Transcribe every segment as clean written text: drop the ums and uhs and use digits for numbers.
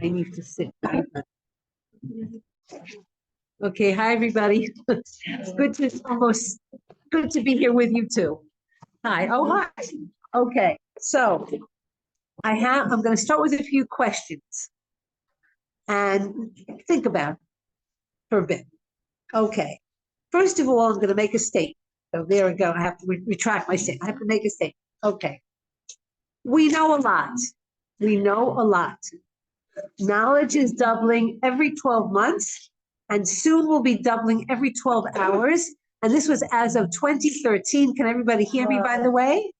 I need to sit. Okay, hi everybody. It's good to be here with you too. Hi. Oh, hi. Okay, so I'm going to start with a few questions and think about it for a bit. Okay. First of all, I'm going to make a statement. So there we go. I have to retract my statement. I have to make a statement. Okay. We know a lot. We know a lot. Knowledge is doubling every 12 months, and soon will be doubling every 12 hours. And this was as of 2013. Can everybody hear me, by the way?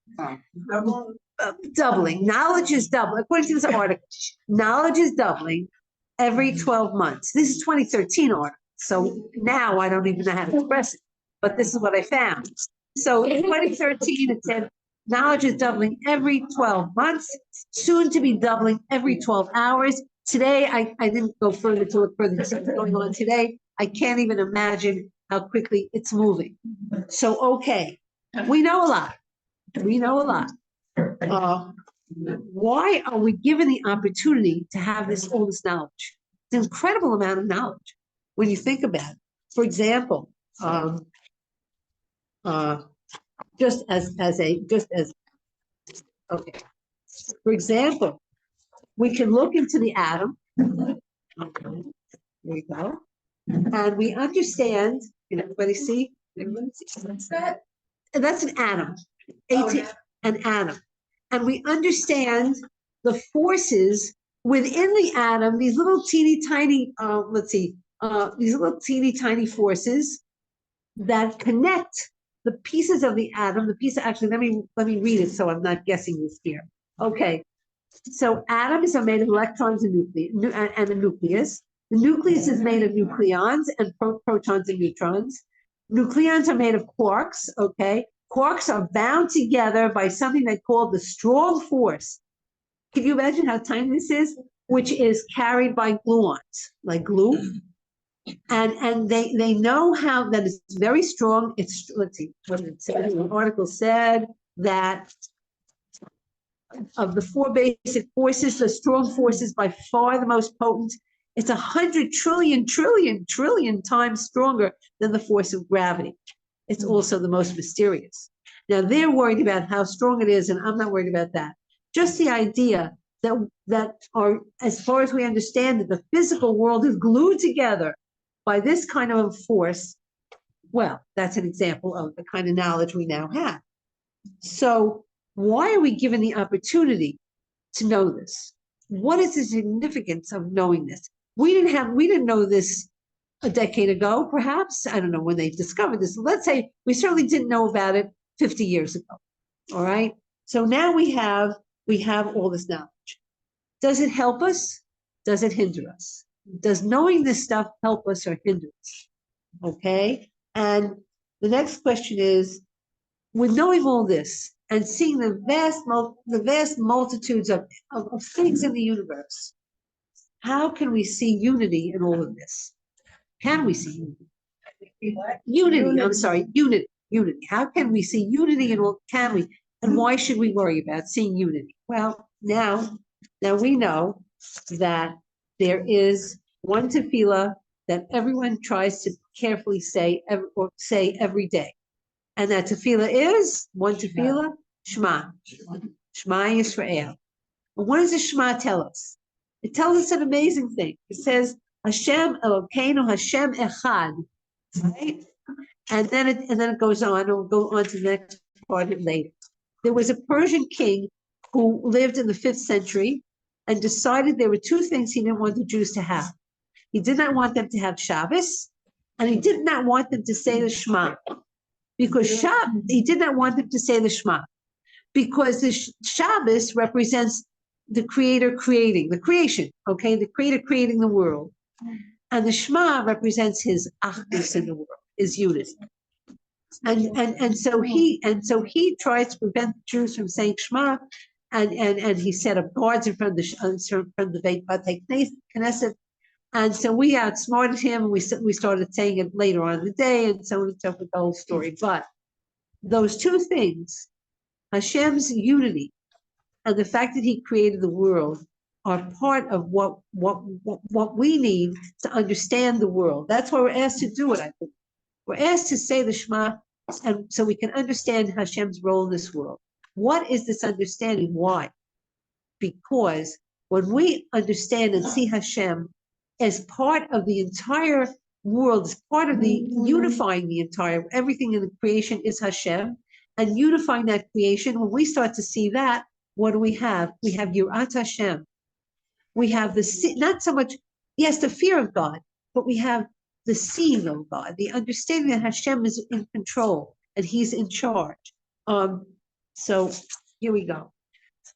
Doubling. Knowledge is doubling. According to this article, knowledge is doubling every 12 months. This is 2013 article. So now I don't even know how to express it, but this is what I found. So in 2013, it said knowledge is doubling every 12 months, soon to be doubling every 12 hours. Today, I didn't go further to look further to see what's going on today. I can't even imagine how quickly it's moving. So, okay, we know a lot. We know a lot. Why are we given the opportunity to have all this knowledge? It's an incredible amount of knowledge when you think about it. For example, okay. For example, we can look into the atom. Okay, there we go. And we understand, can everybody see? What's that? That's an atom. An atom. And we understand the forces within the atom, these little teeny tiny, these little teeny tiny forces that connect the pieces of the atom. Actually, let me read it so I'm not guessing this here. Okay. So atoms are made of electrons and a nucleus. The nucleus is made of nucleons and protons and neutrons. Nucleons are made of quarks, okay? Quarks are bound together by something they call the strong force. Can you imagine how tiny this is? Which is carried by gluons, like glue. And they know how that it's very strong. Let's see, what it said. The article said that of the four basic forces, the strong force is by far the most potent. It's 100 trillion times stronger than the force of gravity. It's also the most mysterious. Now they're worried about how strong it is, and I'm not worried about that. Just the idea that as far as we understand it, the physical world is glued together by this kind of force. Well, that's an example of the kind of knowledge we now have. So why are we given the opportunity to know this? What is the significance of knowing this? We didn't know this a decade ago, perhaps. I don't know when they discovered this. Let's say we certainly didn't know about it 50 years ago. All right. So now we have all this knowledge. Does it help us? Does it hinder us? Does knowing this stuff help us or hinder us? Okay. And the next question is, with knowing all this and seeing the vast multitudes of things in the universe, how can we see unity in all of this? Can we see unity? Unity. How can we see unity in all? Can we? And why should we worry about seeing unity? Well, now we know that there is one tefillah that everyone tries to carefully say every day. And that tefillah is one tefillah, Shema. Shema Yisrael. But what does the Shema tell us? It tells us an amazing thing. It says, Hashem Elokeinu, Hashem Echad. Right? And then it goes on. We'll go on to the next part of it later. There was a Persian king who lived in the 5th century and decided there were two things he didn't want the Jews to have. He did not want them to have Shabbos, and he did not want them to say the Shema. Because he did not want them to say the Shema. Because the Shabbos represents the Creator creating, the creation, okay? The Creator creating the world. And the Shema represents his achdus in the world, his unity. And so he tried to prevent the Jews from saying Shema, and he set up guards in front of the Beit Knesset. And so we outsmarted him, and we started saying it later on in the day, and so on and so forth, the whole story. But those two things, Hashem's unity and the fact that he created the world, are part of what we need to understand the world. That's why we're asked to do it, I think. We're asked to say the Shema, and so we can understand Hashem's role in this world. What is this understanding? Why? Because when we understand and see Hashem as part of the entire world, as part of the unifying the entire, everything in the creation is Hashem, and unifying that creation, when we start to see that, what do we have? We have Yirat Hashem. We have not so much, yes, the fear of God, but we have the seeing of God, the understanding that Hashem is in control and He's in charge. So here we go.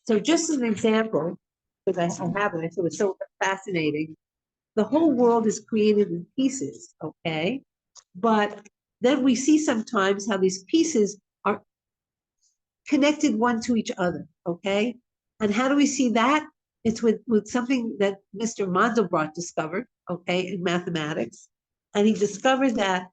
So just as an example, because I have it, I thought it was so fascinating. The whole world is created in pieces, okay? But then we see sometimes how these pieces are connected one to each other, okay? And how do we see that? It's with something that Mr. Mandelbrot discovered, okay, in mathematics. And he discovered that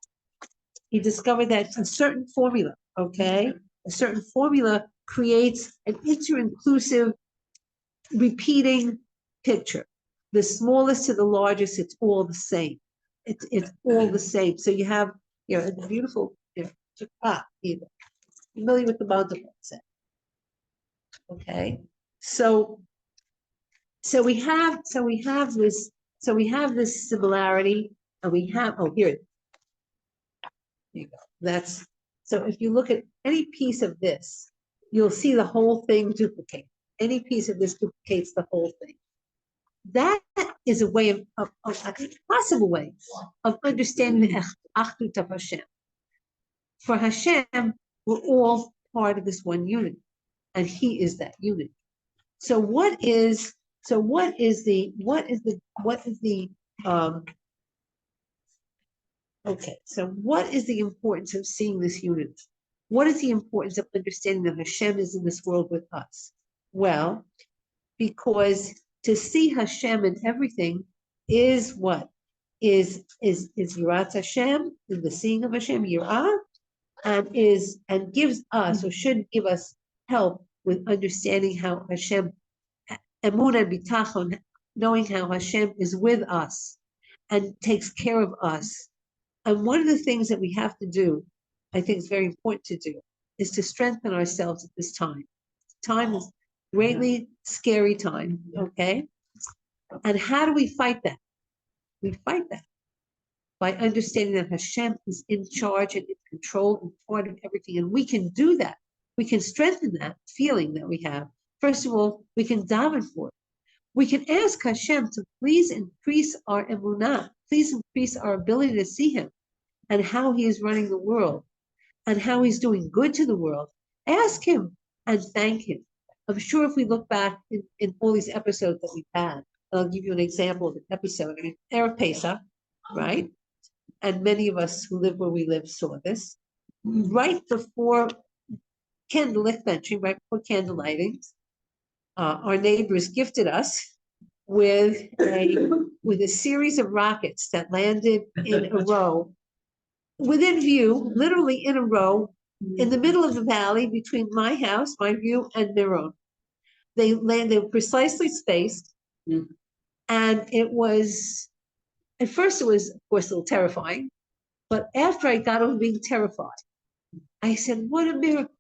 a certain formula, okay, a certain formula creates an inter-inclusive repeating picture. The smallest to the largest, it's all the same. It's all the same. So you have, a beautiful, familiar with the Mandelbrot set. Okay, so we have this similarity, and we have here you go. That's so if you look at any piece of this, you'll see the whole thing duplicate. Any piece of this duplicates the whole thing. That is a way of a possible way of understanding the Achdut of Hashem. For Hashem, we're all part of this one unity, and He is that unity. So what is the importance of seeing this unity? What is the importance of understanding that Hashem is in this world with us? Well, because to see Hashem in everything is what? Is Yirat Hashem, is the seeing of Hashem, Yirah, and gives us, or should give us, help with understanding how Hashem, Emunah and Bitachon, knowing how Hashem is with us and takes care of us. And one of the things that we have to do, I think is very important to do, is to strengthen ourselves at this time. Time is greatly scary time, okay? And how do we fight that? We fight that by understanding that Hashem is in charge and in control and part of everything. And we can do that. We can strengthen that feeling that we have. First of all, we can daven for it. We can ask Hashem to please increase our emunah, please increase our ability to see Him and how He is running the world and how He's doing good to the world. Ask Him and thank Him. I'm sure if we look back in all these episodes that we've had, I'll give you an example of an episode. I mean, Erev Pesach, right? And many of us who live where we live saw this. Right before candlelit benching, right before candle lighting, our neighbors gifted us with a series of rockets that landed in a row, within view, literally in a row, in the middle of the valley between my house, my view, and Miron. They landed precisely spaced, and it was, at first it was, of course, a little terrifying, but after I got over being terrified, I said, what a miracle.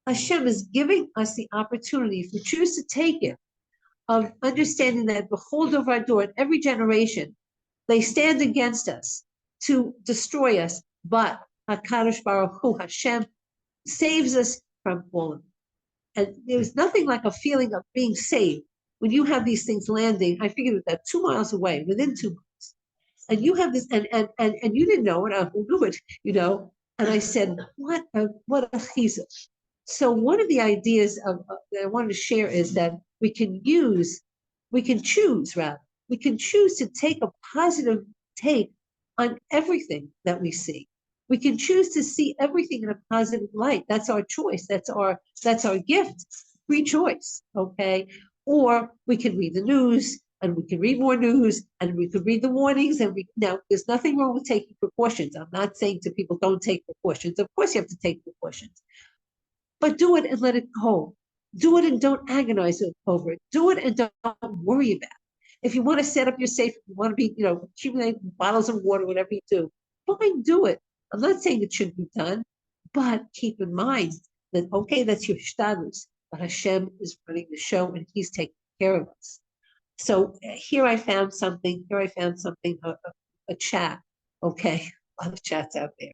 Hashem is giving us the opportunity, if we choose to take it, of understanding that behold over our door in every generation, they stand against us to destroy us, but HaKadosh Baruch Hu, Hashem, saves us from all of it. And there's nothing like a feeling of being saved when you have these things landing. I figured that 2 miles away, within 2 miles, and you have this, and you didn't know it, I knew it, And I said, what a chizuk. So one of the ideas that I wanted to share is that we can choose to take a positive take on everything that we see. We can choose to see everything in a positive light. That's our choice. That's our gift. Free choice, okay? Or we can read the news, and we can read more news, and we could read the warnings. Now, there's nothing wrong with taking precautions. I'm not saying to people, don't take precautions. Of course, you have to take precautions. But do it and let it go. Do it and don't agonize over it. Do it and don't worry about it. If you want to set up your safe, you want to be, accumulate bottles of water, whatever you do, fine, do it. I'm not saying it shouldn't be done, but keep in mind that, okay, that's your status, but Hashem is running the show and he's taking care of us. So here I found something, a chat, okay, a lot of chats out there.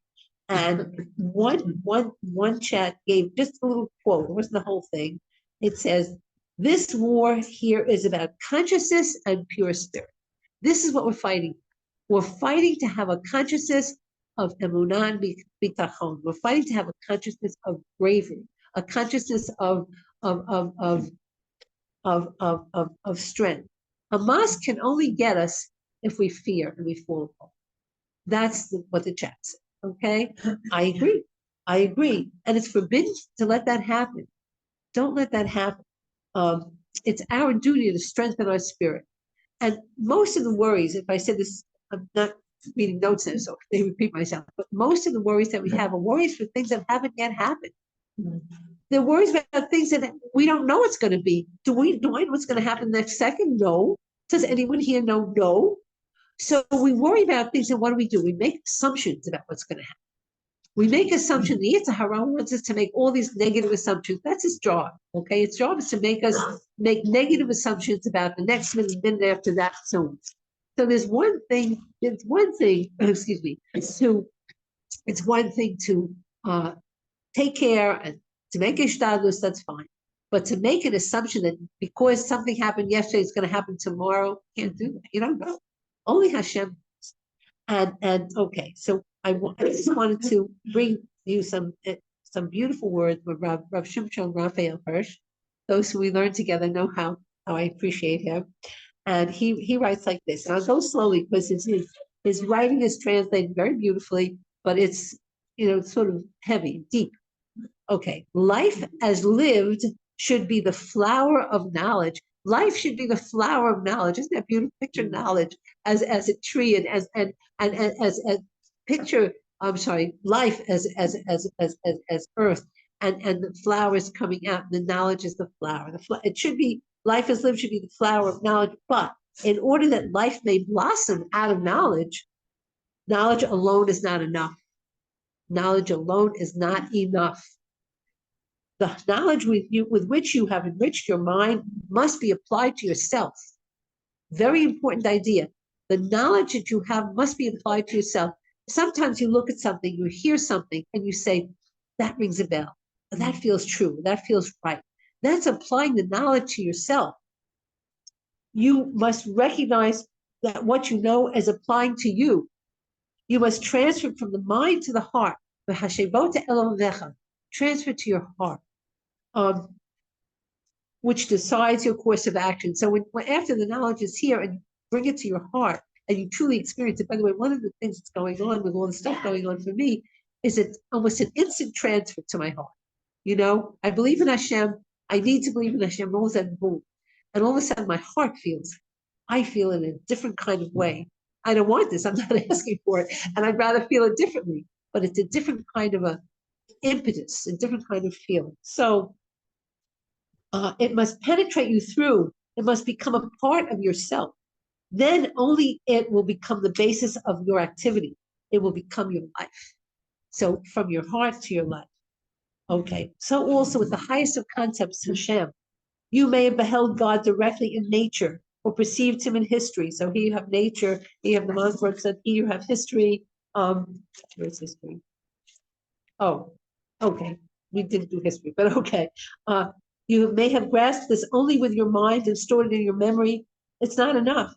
And one chat gave just a little quote, it wasn't the whole thing. It says, this war here is about consciousness and pure spirit. This is what we're fighting. We're fighting to have a consciousness of Emunah and Bitachon. We're fighting to have a consciousness of bravery, a consciousness of strength. Hamas can only get us if we fear and we fall apart. That's what the chat said. Okay, I agree, and it's forbidden to let that happen. Don't let that happen. It's our duty to strengthen our spirit. And most of the worries, if I said this, I'm not reading notes now, so they repeat myself, but most of the worries that we have are worries for things that haven't yet happened. They're worries about things that we don't know what's going to be. Do I know what's going to happen next second? No. Does anyone here know? No. So we worry about things, and what do? We make assumptions about what's going to happen. We make assumptions. The Yitzhak wants us to make all these negative assumptions. That's his job. Okay, his job is to make us make negative assumptions about the next minute after that. So there's one thing. It's one thing. Excuse me. It's one thing to take care and to make a shtadlus. That's fine. But to make an assumption that because something happened yesterday, it's going to happen tomorrow, can't do that. You don't know. Only Hashem. And okay, so I just wanted to bring you some beautiful words with Rav Shimshon Raphael Hirsch. Those who we learn together know how I appreciate him. And he writes like this, and I'll go slowly because his writing is translated very beautifully, but it's sort of heavy, deep. Okay, life as lived should be the flower of knowledge. Life should be the flower of knowledge. Isn't that beautiful? Picture knowledge as a tree and as picture. I'm sorry, life as earth and the flowers coming out. The knowledge is the flower. It should be life as lived should be the flower of knowledge. But in order that life may blossom out of knowledge, knowledge alone is not enough. Knowledge alone is not enough. The knowledge with which you have enriched your mind must be applied to yourself. Very important idea. The knowledge that you have must be applied to yourself. Sometimes you look at something, you hear something, and you say, that rings a bell. That feels true. That feels right. That's applying the knowledge to yourself. You must recognize that what you know is applying to you. You must transfer from the mind to the heart. Transfer to your heart. Which decides your course of action. So when after the knowledge is here and you bring it to your heart and you truly experience it. By the way, one of the things that's going on with all the stuff going on for me is it's almost an instant transfer to my heart. I believe in Hashem. I need to believe in Hashem. All of a sudden, boom. And all of a sudden my heart I feel in a different kind of way. I don't want this. I'm not asking for it. And I'd rather feel it differently. But it's a different kind of a impetus, a different kind of feeling. So it must penetrate you through. It must become a part of yourself. Then only it will become the basis of your activity. It will become your life. So from your heart to your life. Okay. So also with the highest of concepts, Hashem, you may have beheld God directly in nature or perceived him in history. So here you have nature, here you have the Mosberg said, here you have history. Where's history? Oh, okay. We didn't do history, but okay. You may have grasped this only with your mind and stored it in your memory. It's not enough.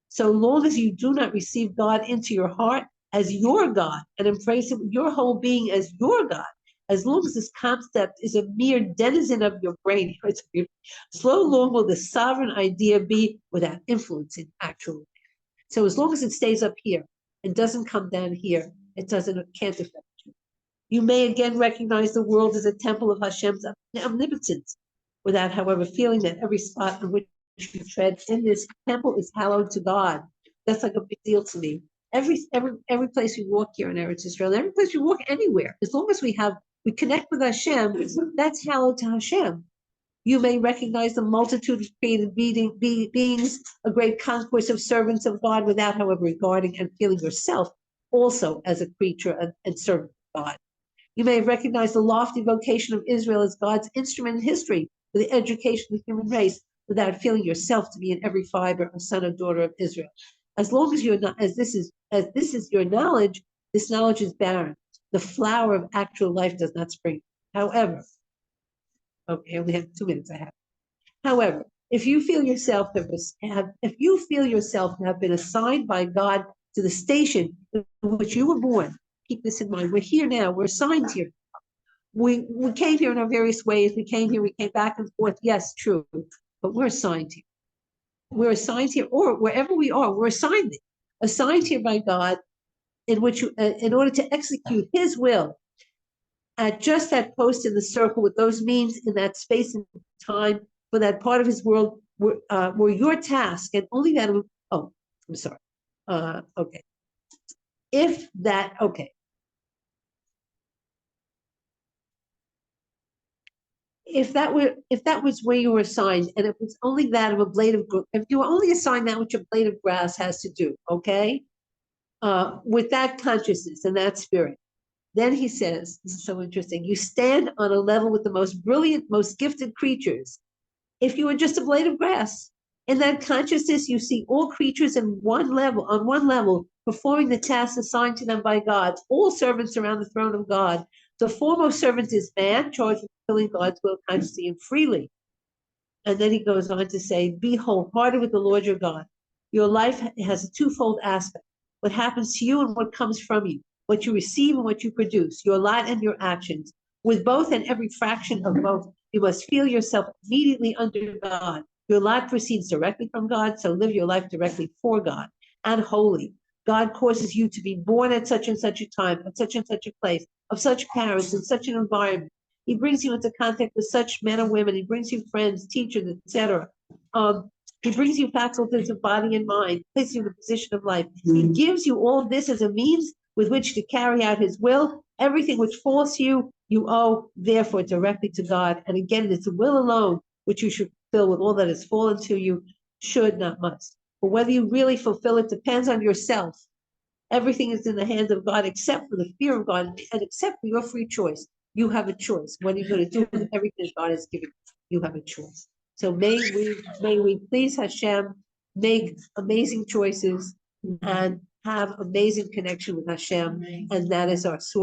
So long as you do not receive God into your heart as your God and embrace it with your whole being as your God, as long as this concept is a mere denizen of your brain, so long will the sovereign idea be without influence in actual life. So as long as it stays up here and doesn't come down here, it can't affect you. You may again recognize the world as a temple of Hashem's omnipotence, without, however, feeling that every spot in which you tread in this temple is hallowed to God. That's like a big deal to me. Every place we walk here in Eretz Israel, every place we walk anywhere, as long as we connect with Hashem, that's hallowed to Hashem. You may recognize the multitude of created beings, a great concourse of servants of God, without, however, regarding and feeling yourself also as a creature and servant of God. You may recognize the lofty vocation of Israel as God's instrument in history for the education of the human race, without feeling yourself to be in every fiber a son or daughter of Israel. As long as you're not, as this is your knowledge, this knowledge is barren. The flower of actual life does not spring. However, okay, I only have 2 minutes. However, if you feel yourself to have been assigned by God to the station in which you were born, keep this in mind. We're here now. We're assigned here. We came here in our various ways. We came here. We came back and forth. Yes, true, but we're assigned here. We're assigned here, or wherever we are, we're assigned here by God, in which in order to execute His will at just that post in the circle with those means in that space and time for that part of His world were your task, and only that. Oh, I'm sorry. Okay. If that was where you were assigned, and it was only that of a blade of, if you were only assigned that which a blade of grass has to do, okay, with that consciousness and that spirit, then he says, this is so interesting, you stand on a level with the most brilliant, most gifted creatures. If you were just a blade of grass, in that consciousness, you see all creatures on one level, performing the tasks assigned to them by God, all servants around the throne of God. The foremost servant is man, charged with fulfilling God's will consciously and freely. And then he goes on to say, be wholehearted with the Lord your God. Your life has a twofold aspect: what happens to you and what comes from you, what you receive and what you produce, your lot and your actions. With both and every fraction of both, you must feel yourself immediately under God. Your lot proceeds directly from God, so live your life directly for God and holy. God causes you to be born at such and such a time, at such and such a place, of such parents, in such an environment. He brings you into contact with such men and women. He brings you friends, teachers, etc. He brings you faculties of body and mind, places you in the position of life. He gives you all this as a means with which to carry out His will. Everything which falls to you, you owe, therefore, directly to God. And again, it's the will alone which you should fulfill with all that has fallen to you, should, not must. But whether you really fulfill it depends on yourself. Everything is in the hands of God except for the fear of God and except for your free choice. You have a choice. What are you going to do with everything God has given you? You have a choice. So may we please Hashem make amazing choices and have amazing connection with Hashem, and that is our source.